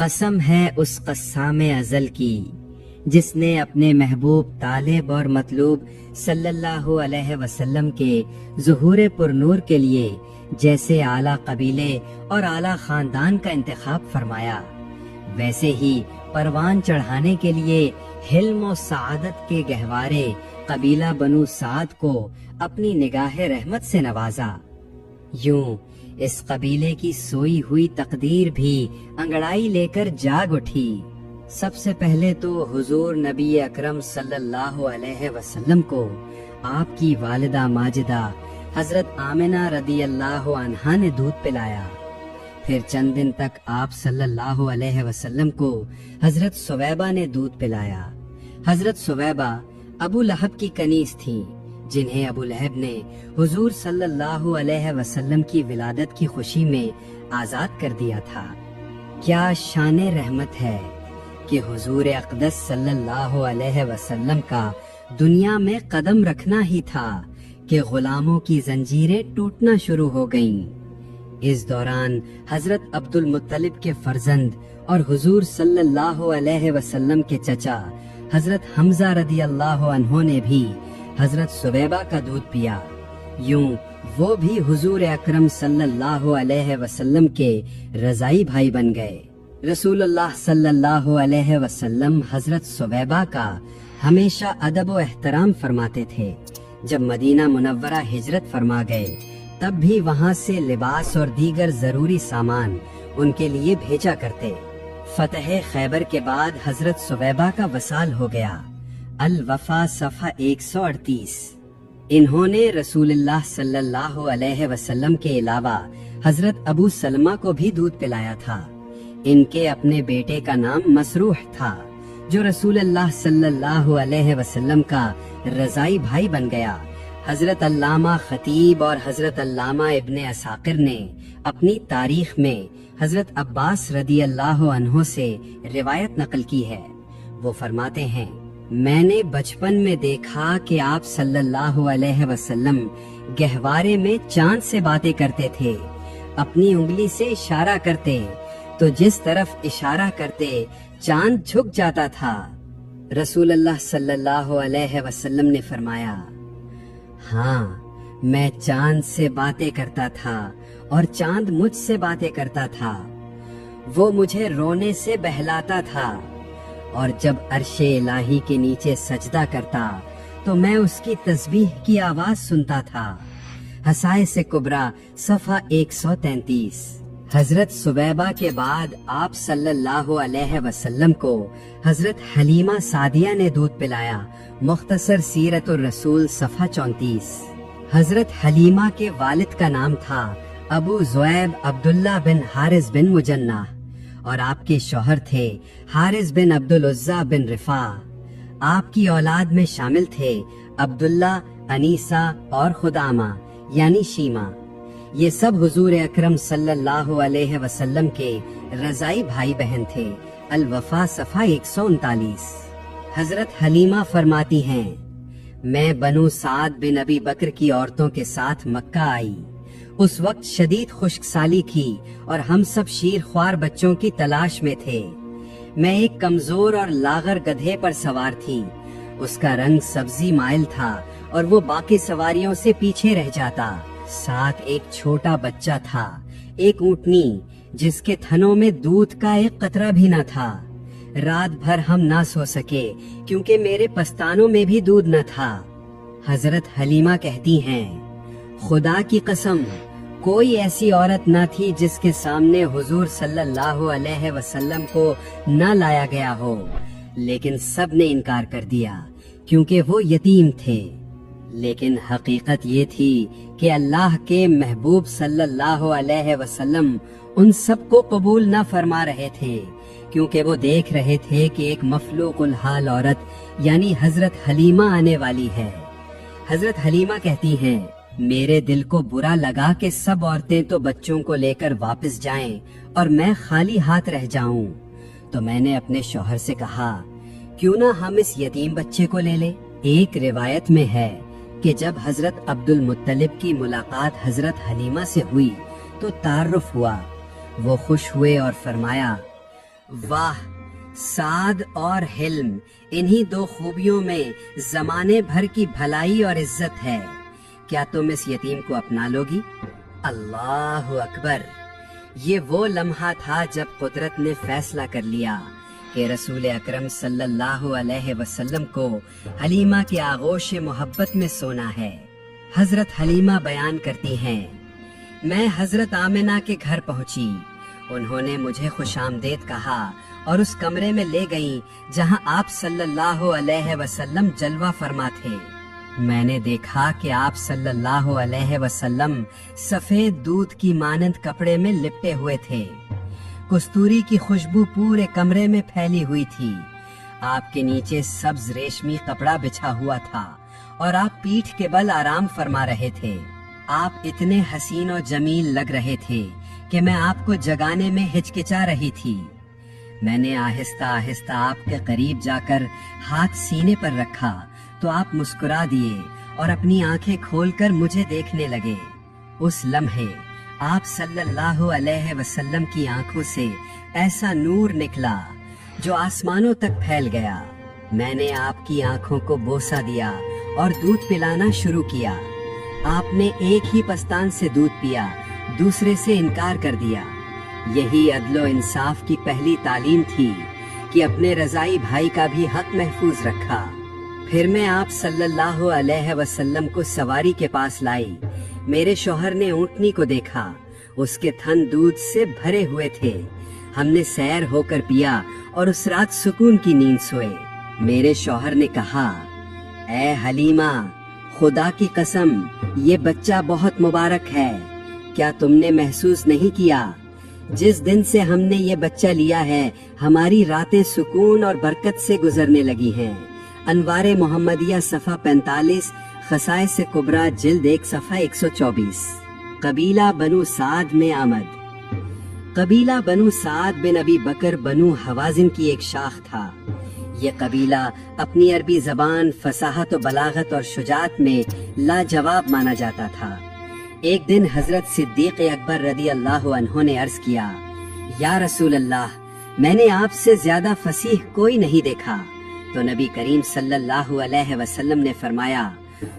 قسم ہے اس قسام ازل کی جس نے اپنے محبوب طالب اور مطلوب صلی اللہ علیہ وسلم کے ظہور پرنور کے لیے جیسے اعلیٰ قبیلے اور اعلیٰ خاندان کا انتخاب فرمایا، ویسے ہی پروان چڑھانے کے لیے حلم و سعادت کے گہوارے قبیلہ بنو سعد کو اپنی نگاہ رحمت سے نوازا۔ یوں اس قبیلے کی سوئی ہوئی تقدیر بھی انگڑائی لے کر جاگ اٹھی۔ سب سے پہلے تو حضور نبی اکرم صلی اللہ علیہ وسلم کو آپ کی والدہ ماجدہ حضرت آمنہ رضی اللہ عنہا نے دودھ پلایا۔ پھر چند دن تک آپ صلی اللہ علیہ وسلم کو حضرت سویبہ نے دودھ پلایا۔ حضرت سویبہ ابو لہب کی کنیز تھیں، جنہیں ابو لہب نے حضور صلی اللہ علیہ وسلم کی ولادت کی خوشی میں آزاد کر دیا تھا۔ کیا شان رحمت ہے کہ حضور اقدس صلی اللہ علیہ وسلم کا دنیا میں قدم رکھنا ہی تھا کہ غلاموں کی زنجیریں ٹوٹنا شروع ہو گئیں۔ اس دوران حضرت عبد المطلب کے فرزند اور حضور صلی اللہ علیہ وسلم کے چچا حضرت حمزہ رضی اللہ عنہ نے بھی حضرت سویبہ کا دودھ پیا۔ یوں وہ بھی حضور اکرم صلی اللہ علیہ وسلم کے رضائی بھائی بن گئے۔ رسول اللہ صلی اللہ علیہ وسلم حضرت سویبہ کا ہمیشہ ادب و احترام فرماتے تھے۔ جب مدینہ منورہ ہجرت فرما گئے تب بھی وہاں سے لباس اور دیگر ضروری سامان ان کے لیے بھیجا کرتے۔ فتح خیبر کے بعد حضرت سویبہ کا وصال ہو گیا۔ الوفا صفحہ 138۔ انہوں نے رسول اللہ صلی اللہ علیہ وسلم کے علاوہ حضرت ابو سلمہ کو بھی دودھ پلایا تھا۔ ان کے اپنے بیٹے کا نام مسروح تھا، جو رسول اللہ صلی اللہ علیہ وسلم کا رضائی بھائی بن گیا۔ حضرت علامہ خطیب اور حضرت علامہ ابن عساقر نے اپنی تاریخ میں حضرت عباس رضی اللہ عنہ سے روایت نقل کی ہے۔ وہ فرماتے ہیں، میں نے بچپن میں دیکھا کہ آپ صلی اللہ علیہ وسلم گہوارے میں چاند سے باتیں کرتے تھے۔ اپنی انگلی سے اشارہ کرتے تو جس طرف اشارہ کرتے چاند جھک جاتا تھا۔ رسول اللہ صلی اللہ علیہ وسلم نے فرمایا، ہاں میں چاند سے باتیں کرتا تھا اور چاند مجھ سے باتیں کرتا تھا۔ وہ مجھے رونے سے بہلاتا تھا، اور جب عرش الہی کے نیچے سجدہ کرتا تو میں اس کی تسبیح کی آواز سنتا تھا۔ حصائص کبریٰ صفحہ 133۔ حضرت سویبہ کے بعد آپ صلی اللہ علیہ وسلم کو حضرت حلیمہ سعدیہ نے دودھ پلایا۔ مختصر سیرت الرسول صفحہ 34۔ حضرت حلیمہ کے والد کا نام تھا ابو زویب عبداللہ بن حارث بن مجنہ، اور آپ کے شوہر تھے حارث بن عبدالعزیٰ بن رفاع۔ آپ کی اولاد میں شامل تھے عبداللہ، انیسہ اور خدامہ یعنی شیمہ۔ یہ سب حضور اکرم صلی اللہ علیہ وسلم کے رضائی بھائی بہن تھے۔ الوفا صفحہ 139۔ حضرت حلیمہ فرماتی ہیں، میں بنو سعد بن ابی بکر کی عورتوں کے ساتھ مکہ آئی۔ اس وقت شدید خشک سالی تھی اور ہم سب شیر خوار بچوں کی تلاش میں تھے۔ میں ایک کمزور اور لاغر گدھے پر سوار تھی۔ اس کا رنگ سبزی مائل تھا اور وہ باقی سواریوں سے پیچھے رہ جاتا۔ ساتھ ایک چھوٹا بچہ تھا، ایک اونٹنی جس کے تھنوں میں دودھ کا ایک قطرہ بھی نہ تھا۔ رات بھر ہم نہ سو سکے کیونکہ میرے پستانوں میں بھی دودھ نہ تھا۔ حضرت حلیمہ کہتی ہیں، خدا کی قسم کوئی ایسی عورت نہ تھی جس کے سامنے حضور صلی اللہ علیہ وسلم کو نہ لایا گیا ہو، لیکن سب نے انکار کر دیا کیونکہ وہ یتیم تھے۔ لیکن حقیقت یہ تھی کہ اللہ کے محبوب صلی اللہ علیہ وسلم ان سب کو قبول نہ فرما رہے تھے، کیونکہ وہ دیکھ رہے تھے کہ ایک مفلوق الحال عورت یعنی حضرت حلیمہ آنے والی ہے۔ حضرت حلیمہ کہتی ہیں، میرے دل کو برا لگا کہ سب عورتیں تو بچوں کو لے کر واپس جائیں اور میں خالی ہاتھ رہ جاؤں، تو میں نے اپنے شوہر سے کہا، کیوں نہ ہم اس یتیم بچے کو لے لیں۔ ایک روایت میں ہے کہ جب حضرت عبد المطلب کی ملاقات حضرت حلیمہ سے ہوئی تو تعارف ہوا۔ وہ خوش ہوئے اور فرمایا، واہ، سعد اور حلم، انہی دو خوبیوں میں زمانے بھر کی بھلائی اور عزت ہے۔ کیا تم اس یتیم کو اپنا لوگی؟ اللہ اکبر! یہ وہ لمحہ تھا جب قدرت نے فیصلہ کر لیا کہ رسول اکرم صلی اللہ علیہ وسلم کو حلیمہ کے آغوش محبت میں سونا ہے۔ حضرت حلیمہ بیان کرتی ہیں، میں حضرت آمنہ کے گھر پہنچی، انہوں نے مجھے خوش آمدید کہا اور اس کمرے میں لے گئیں جہاں آپ صلی اللہ علیہ وسلم جلوہ فرما تھے۔ میں نے دیکھا کہ آپ صلی اللہ علیہ وسلم سفید دودھ کی مانند کپڑے میں لپٹے ہوئے تھے، کستوری کی خوشبو پورے کمرے میں پھیلی ہوئی تھی، آپ کے نیچے سبز ریشمی کپڑا بچھا ہوا تھا اور آپ پیٹھ کے بل آرام فرما رہے تھے۔ آپ اتنے حسین و جمیل لگ رہے تھے کہ میں آپ کو جگانے میں ہچکچا رہی تھی۔ میں نے آہستہ آہستہ آپ کے قریب جا کر ہاتھ سینے پر رکھا تو آپ مسکرا دیے اور اپنی آنکھیں کھول کر مجھے دیکھنے لگے۔ اس لمحے آپ صلی اللہ علیہ وسلم کی آنکھوں سے ایسا نور نکلا جو آسمانوں تک پھیل گیا۔ میں نے آپ کی آنکھوں کو بوسہ دیا اور دودھ پلانا شروع کیا۔ آپ نے ایک ہی پستان سے دودھ پیا، دوسرے سے انکار کر دیا۔ یہی عدل و انصاف کی پہلی تعلیم تھی کہ اپنے رضائی بھائی کا بھی حق محفوظ رکھا۔ پھر میں آپ صلی اللہ علیہ وسلم کو سواری کے پاس لائی۔ میرے شوہر نے اونٹنی کو دیکھا، اس کے تھن دودھ سے بھرے ہوئے تھے۔ ہم نے سیر ہو کر پیا اور اس رات سکون کی نیند سوئے۔ میرے شوہر نے کہا، اے حلیمہ، خدا کی قسم یہ بچہ بہت مبارک ہے۔ کیا تم نے محسوس نہیں کیا جس دن سے ہم نے یہ بچہ لیا ہے ہماری راتیں سکون اور برکت سے گزرنے لگی ہیں۔ انوار محمدیہ صفحہ 45، خصائص کبریٰ جلد 1 صفحہ 124۔ قبیلہ بنو سعد میں آمد۔ قبیلہ بنو سعد بن ابی بکر بنو حوازن کی ایک شاخ تھا۔ یہ قبیلہ اپنی عربی زبان، فصاحت و بلاغت اور شجاعت میں لاجواب مانا جاتا تھا۔ ایک دن حضرت صدیق اکبر رضی اللہ عنہ نے عرض کیا، یا رسول اللہ، میں نے آپ سے زیادہ فصیح کوئی نہیں دیکھا۔ تو نبی کریم صلی اللہ علیہ وسلم نے فرمایا،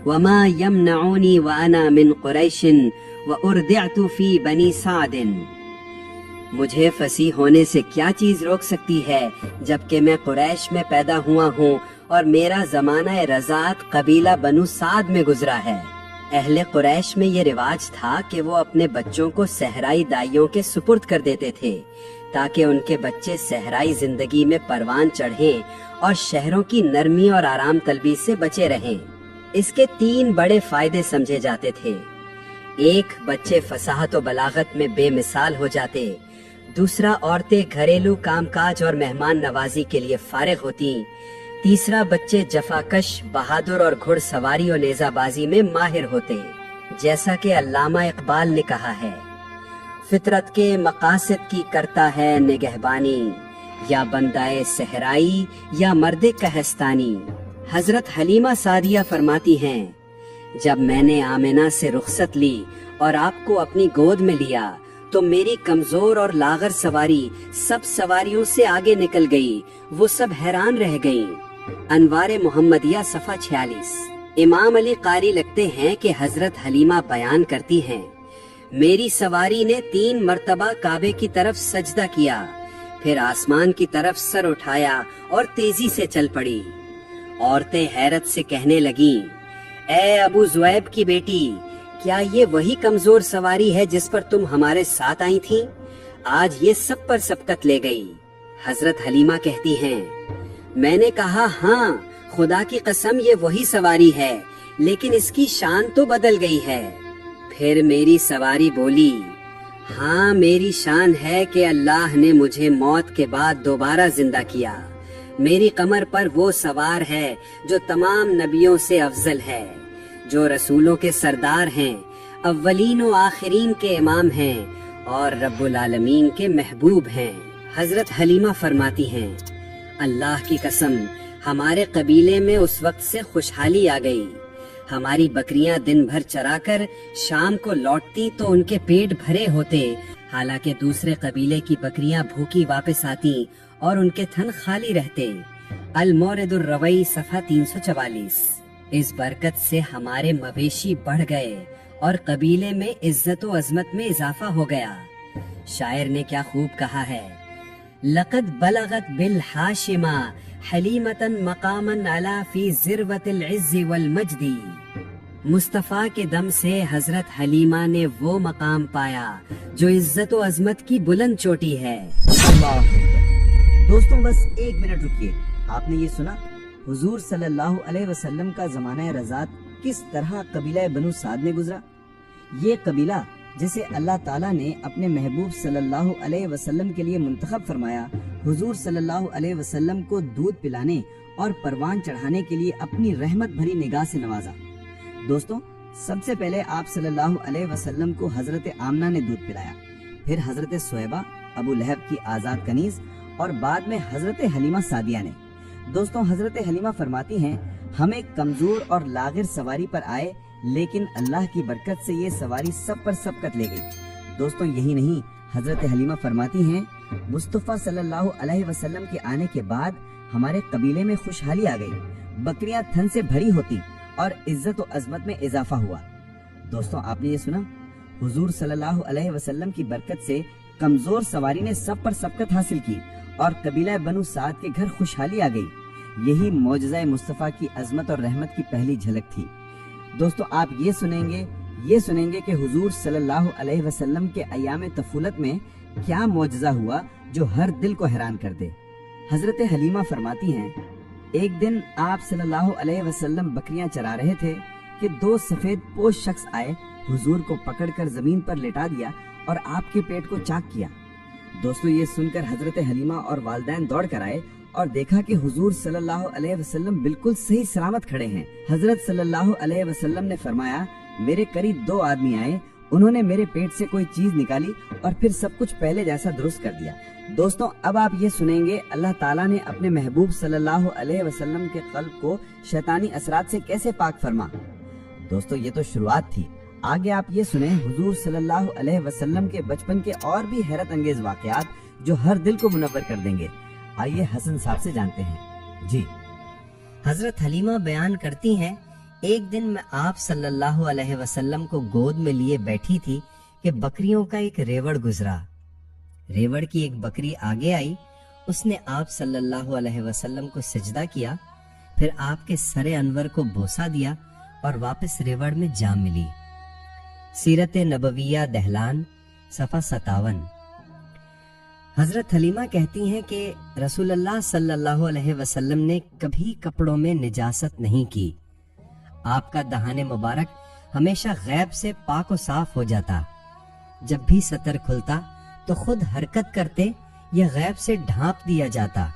وما یمنعونی وانا من قریش واردعت فی بنی سعد۔ مجھے فصیح ہونے سے کیا چیز روک سکتی ہے جبکہ میں قریش میں پیدا ہوا ہوں اور میرا زمانہ رضاعت قبیلہ بنو سعد میں گزرا ہے۔ اہل قریش میں یہ رواج تھا کہ وہ اپنے بچوں کو صحرائی دائیوں کے سپرد کر دیتے تھے تاکہ ان کے بچے صحرائی زندگی میں پروان چڑھیں اور شہروں کی نرمی اور آرام طلبی سے بچے رہیں۔ اس کے 3 بڑے فائدے سمجھے جاتے تھے۔ ایک، بچے فصاحت و بلاغت میں بے مثال ہو جاتے۔ دوسرا، عورتیں گھریلو کام کاج اور مہمان نوازی کے لیے فارغ ہوتی۔ تیسرا، بچے جفاکش، بہادر اور گھڑ سواری و نیزہ بازی میں ماہر ہوتے۔ جیسا کہ علامہ اقبال نے کہا ہے، فطرت کے مقاصد کی کرتا ہے نگہبانی، یا بندائے صحرائی یا مرد کہستانی۔ حضرت حلیمہ سعدیہ فرماتی ہیں، جب میں نے آمنہ سے رخصت لی اور آپ کو اپنی گود میں لیا تو میری کمزور اور لاغر سواری سب سواریوں سے آگے نکل گئی، وہ سب حیران رہ گئیں۔ انوار محمدیہ صفحہ 46۔ امام علی قاری لکھتے ہیں کہ حضرت حلیمہ بیان کرتی ہیں، میری سواری نے 3 مرتبہ کعبے کی طرف سجدہ کیا، پھر آسمان کی طرف سر اٹھایا اور تیزی سے چل پڑی۔ عورتیں حیرت سے کہنے لگیں، اے ابو زویب کی بیٹی، کیا یہ وہی کمزور سواری ہے جس پر تم ہمارے ساتھ آئی تھی؟ آج یہ سب پر سبقت لے گئی۔ حضرت حلیمہ کہتی ہیں، میں نے کہا ہاں، خدا کی قسم یہ وہی سواری ہے، لیکن اس کی شان تو بدل گئی ہے۔ پھر میری سواری بولی، ہاں میری شان ہے کہ اللہ نے مجھے موت کے بعد دوبارہ زندہ کیا۔ میری کمر پر وہ سوار ہے جو تمام نبیوں سے افضل ہے، جو رسولوں کے سردار ہیں، اولین و آخرین کے امام ہیں اور رب العالمین کے محبوب ہیں۔ حضرت حلیمہ فرماتی ہیں، اللہ کی قسم ہمارے قبیلے میں اس وقت سے خوشحالی آ گئی۔ ہماری بکریاں دن بھر چرا کر شام کو لوٹتی تو ان کے پیٹ بھرے ہوتے، حالانکہ دوسرے قبیلے کی بکریاں بھوکی واپس آتی اور ان کے تھن خالی رہتے۔ المورد الروی صفحہ 344۔ اس برکت سے ہمارے مویشی بڑھ گئے اور قبیلے میں عزت و عظمت میں اضافہ ہو گیا۔ شاعر نے کیا خوب کہا ہے، لقد بلغت بالحاشمہ حلیمۃ مقاما علا فی ذروۃ العز والمجد۔ مصطفیٰ کے دم سے حضرت حلیمہ نے وہ مقام پایا جو عزت و عظمت کی بلند چوٹی ہے۔ اللہ دوستوں بس ایک منٹ رکیے، آپ نے یہ سنا حضور صلی اللہ علیہ وسلم کا زمانہ رضاعت کس طرح قبیلہ بنو سعد نے گزرا۔ یہ قبیلہ جسے اللہ تعالیٰ نے اپنے محبوب صلی اللہ علیہ وسلم کے لیے منتخب فرمایا، حضور صلی اللہ علیہ وسلم کو دودھ پلانے اور پروان چڑھانے کے لیے اپنی رحمت بھری نگاہ سے نوازا۔ دوستوں سب سے پہلے آپ صلی اللہ علیہ وسلم کو حضرت آمنہ نے دودھ پلایا، پھر حضرت صہیبہ ابو لہب کی آزاد کنیز، اور بعد میں حضرت حلیمہ سعدیہ نے۔ دوستوں حضرت حلیمہ فرماتی ہیں، ہم ایک کمزور اور لاغر سواری پر آئے، لیکن اللہ کی برکت سے یہ سواری سب پر سبقت لے گئی۔ دوستوں یہی نہیں، حضرت حلیمہ فرماتی ہیں، مصطفیٰ صلی اللہ علیہ وسلم کے آنے کے بعد ہمارے قبیلے میں خوشحالی آ گئی، بکریاں تھن سے بھری ہوتی اور عزت و عظمت میں اضافہ ہوا۔ دوستوں آپ نے یہ سنا، حضور صلی اللہ علیہ وسلم کی برکت سے کمزور سواری نے سب پر سبقت حاصل کی اور قبیلہ بنو سعد کے گھر خوشحالی آ گئی۔ یہی معجزہ مصطفیٰ کی عظمت اور رحمت کی پہلی جھلک تھی۔ دوستوں آپ یہ سنیں گے کہ حضور صلی اللہ علیہ وسلم کے ایام طفولت میں کیا معجزہ ہوا جو ہر دل کو حیران کر دے۔ حضرت حلیمہ فرماتی ہیں، ایک دن آپ صلی اللہ علیہ وسلم بکریاں چرا رہے تھے کہ دو سفید پوش شخص آئے، حضور کو پکڑ کر زمین پر لٹا دیا اور آپ کے پیٹ کو چاک کیا۔ دوستوں یہ سن کر حضرت حلیمہ اور والدین دوڑ کر آئے اور دیکھا کہ حضور صلی اللہ علیہ وسلم بالکل صحیح سلامت کھڑے ہیں۔ حضرت صلی اللہ علیہ وسلم نے فرمایا، میرے قریب دو آدمی آئے، انہوں نے میرے پیٹ سے کوئی چیز نکالی اور پھر سب کچھ پہلے جیسا درست کر دیا۔ دوستوں اب آپ یہ سنیں گے اللہ تعالیٰ نے اپنے محبوب صلی اللہ علیہ وسلم کے قلب کو شیطانی اثرات سے کیسے پاک فرما۔ دوستوں یہ تو شروعات تھی، آگے آپ یہ سنیں حضور صلی اللہ علیہ وسلم کے بچپن کے اور بھی حیرت انگیز واقعات جو ہر دل کو منور کر دیں گے۔ آئیے حسن صاحب سے جانتے ہیں۔ جی حضرت حلیمہ بیان کرتی ہیں، ایک دن میں آپ صلی اللہ علیہ وسلم کو گود میں لیے بیٹھی تھی کہ بکریوں کا ایک ریوڑ گزرا۔ ریوڑ کی ایک بکری آگے آئی، اس نے آپ صلی اللہ علیہ وسلم کو سجدہ کیا، پھر آپ کے سر انور کو بوسہ دیا اور واپس ریوڑ میں جا ملی۔ سیرت نبویہ دہلان صفحہ 57۔ حضرت حلیمہ کہتی ہیں کہ رسول اللہ صلی اللہ علیہ وسلم نے کبھی کپڑوں میں نجاست نہیں کی۔ آپ کا دہان مبارک ہمیشہ غیب سے پاک و صاف ہو جاتا، جب بھی سطر کھلتا تو خود حرکت کرتے یا غیب سے ڈھانپ دیا جاتا۔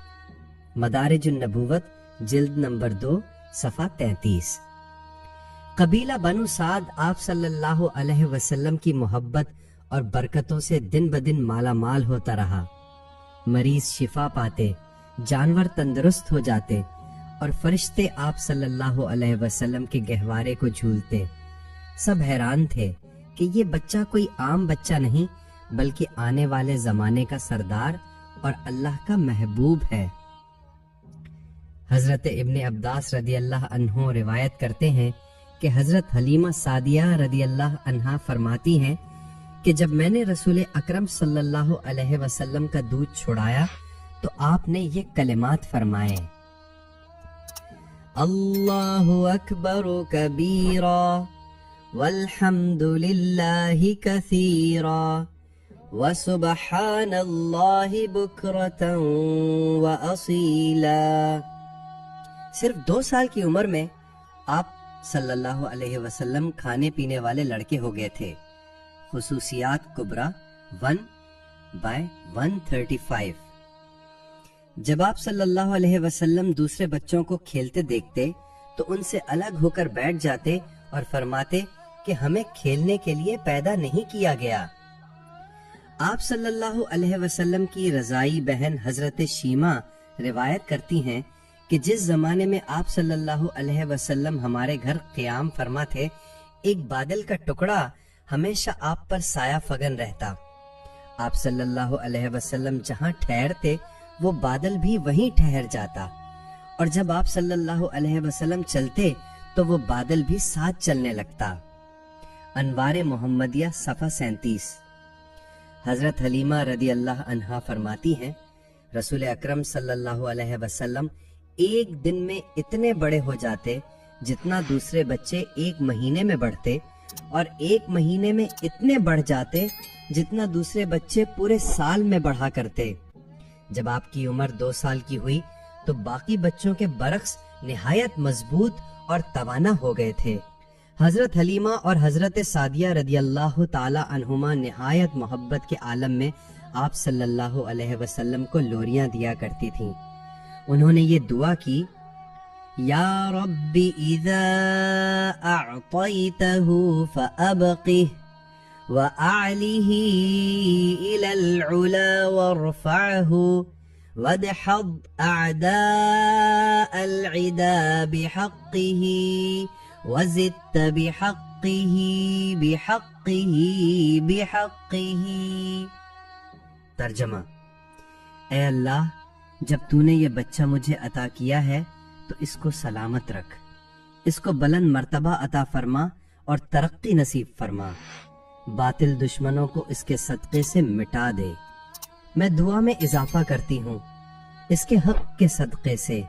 مدارج النبوت جلد نمبر 2 صفحہ 33۔ قبیلہ بنو سعد آپ صلی اللہ علیہ وسلم کی محبت اور برکتوں سے دن بدن مالا مال ہوتا رہا۔ مریض شفا پاتے، جانور تندرست ہو جاتے اور فرشتے آپ صلی اللہ علیہ وسلم کے گہوارے کو جھولتے۔ سب حیران تھے کہ یہ بچہ کوئی عام بچہ نہیں بلکہ آنے والے زمانے کا سردار اور اللہ کا محبوب ہے۔ حضرت ابن عباس رضی اللہ عنہ روایت کرتے ہیں کہ حضرت حلیمہ سعدیہ رضی اللہ عنہا فرماتی ہیں کہ جب میں نے رسول اکرم صلی اللہ علیہ وسلم کا دودھ چھڑایا تو آپ نے یہ کلمات فرمائے، اللہ اکبر کبیرا والحمد للہ کثیرا وسبحان اللہ بکرتا واصیلا۔ صرف 2 سال کی عمر میں آپ صلی اللہ علیہ وسلم کھانے پینے والے لڑکے ہو گئے تھے۔ خصوصیات کبریٰ 1/135۔ جب آپ صلی اللہ علیہ وسلم دوسرے بچوں کو کھیلتے دیکھتے تو ان سے الگ ہو کر بیٹھ جاتے اور فرماتے کہ ہمیں کھیلنے کے لیے پیدا نہیں کیا گیا۔ آپ صلی اللہ علیہ وسلم کی رضائی بہن حضرت شیمہ روایت کرتی ہیں کہ جس زمانے میں آپ صلی اللہ علیہ وسلم ہمارے گھر قیام فرما تھے، ایک بادل کا ٹکڑا ہمیشہ آپ پر سایہ فگن رہتا۔ آپ صلی اللہ علیہ وسلم جہاں ٹھہرتے وہ بادل بھی وہیں ٹھہر جاتا، اور جب آپ صلی اللہ علیہ وسلم چلتے تو وہ بادل بھی ساتھ چلنے لگتا۔ انوار محمدیہ صفحہ 37۔ حضرت حلیمہ رضی اللہ عنہا فرماتی ہیں، رسول اکرم صلی اللہ علیہ وسلم ایک دن میں اتنے بڑے ہو جاتے جتنا دوسرے بچے ایک مہینے میں بڑھتے، اور ایک مہینے میں اتنے بڑھ جاتے جتنا دوسرے بچے پورے سال میں بڑھا کرتے۔ جب آپ کی عمر 2 سال کی ہوئی تو باقی بچوں کے برعکس نہایت مضبوط اور توانا ہو گئے تھے۔ حضرت حلیمہ اور حضرت سعدیہ رضی اللہ تعالی عنہما نہایت محبت کے عالم میں آپ صلی اللہ علیہ وسلم کو لوریاں دیا کرتی تھیں۔ انہوں نے یہ دعا کی، یا رب اذا اعطیتہ فابقہ واعلہ الى العلا وارفعہ وادحض اعداء العدا بحقہ وزدت بحقہ بحقہ بحقہ۔ ترجمہ: اے اللہ، جب تو نے یہ بچہ مجھے عطا کیا ہے تو اس کو سلامت رکھ، اس کو بلند مرتبہ عطا فرما اور ترقی نصیب فرما، باطل دشمنوں کو اس کے صدقے سے مٹا دے۔ میں دعا میں اضافہ کرتی ہوں، اس کے حق کے صدقے سے،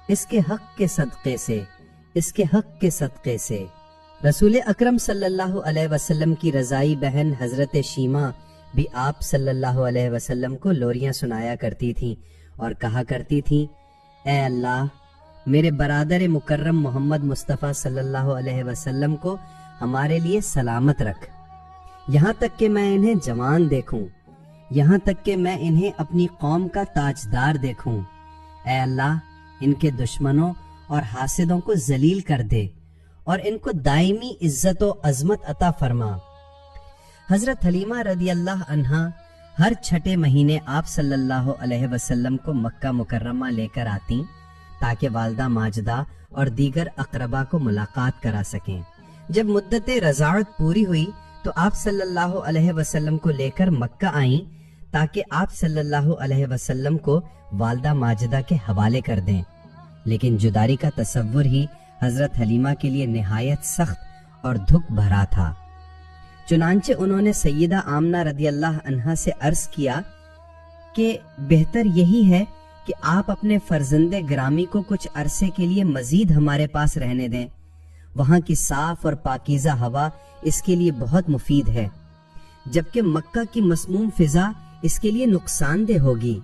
اس کے حق کے صدقے سے، اس کے حق کے صدقے سے۔ رسول اکرم صلی اللہ علیہ وسلم کی رضائی بہن حضرت شیمہ بھی آپ صلی اللہ علیہ وسلم کو لوریاں سنایا کرتی تھیں اور کہا کرتی تھیں، اے اللہ، میرے برادر مکرم محمد مصطفیٰ صلی اللہ علیہ وسلم کو ہمارے لیے سلامت رکھ، یہاں تک کہ میں انہیں جوان دیکھوں، یہاں تک کہ میں انہیں اپنی قوم کا تاجدار دیکھوں۔ اے اللہ، ان کے دشمنوں اور حاسدوں کو ذلیل کر دے اور ان کو دائمی عزت و عظمت عطا فرما۔ حضرت حلیمہ رضی اللہ عنہا ہر چھٹے مہینے آپ صلی اللہ علیہ وسلم کو مکہ مکرمہ لے کر آتی تاکہ والدہ ماجدہ اور دیگر اقربا کو ملاقات کرا سکیں۔ جب مدت رضاعت پوری ہوئی تو آپ صلی اللہ علیہ وسلم کو لے کر مکہ آئیں تاکہ آپ صلی اللہ علیہ وسلم کو والدہ ماجدہ کے حوالے کر دیں، لیکن جداری کا تصور ہی حضرت حلیمہ کے لیے نہایت سخت اور دکھ بھرا تھا۔ چنانچہ انہوں نے سیدہ آمنہ رضی اللہ عنہا سے عرض کیا کہ بہتر یہی ہے کہ آپ اپنے فرزند گرامی کو کچھ عرصے کے لیے مزید ہمارے پاس رہنے دیں، وہاں کی صاف اور پاکیزہ ہوا اس کے لیے بہت مفید ہے، جبکہ مکہ کی مسموم فضا اس کے لیے نقصان دہ ہوگی۔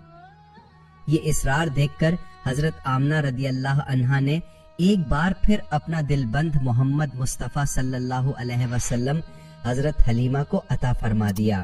یہ اصرار دیکھ کر حضرت آمنہ رضی اللہ عنہا نے ایک بار پھر اپنا دل بند محمد مصطفیٰ صلی اللہ علیہ وسلم حضرت حلیمہ کو عطا فرما دیا۔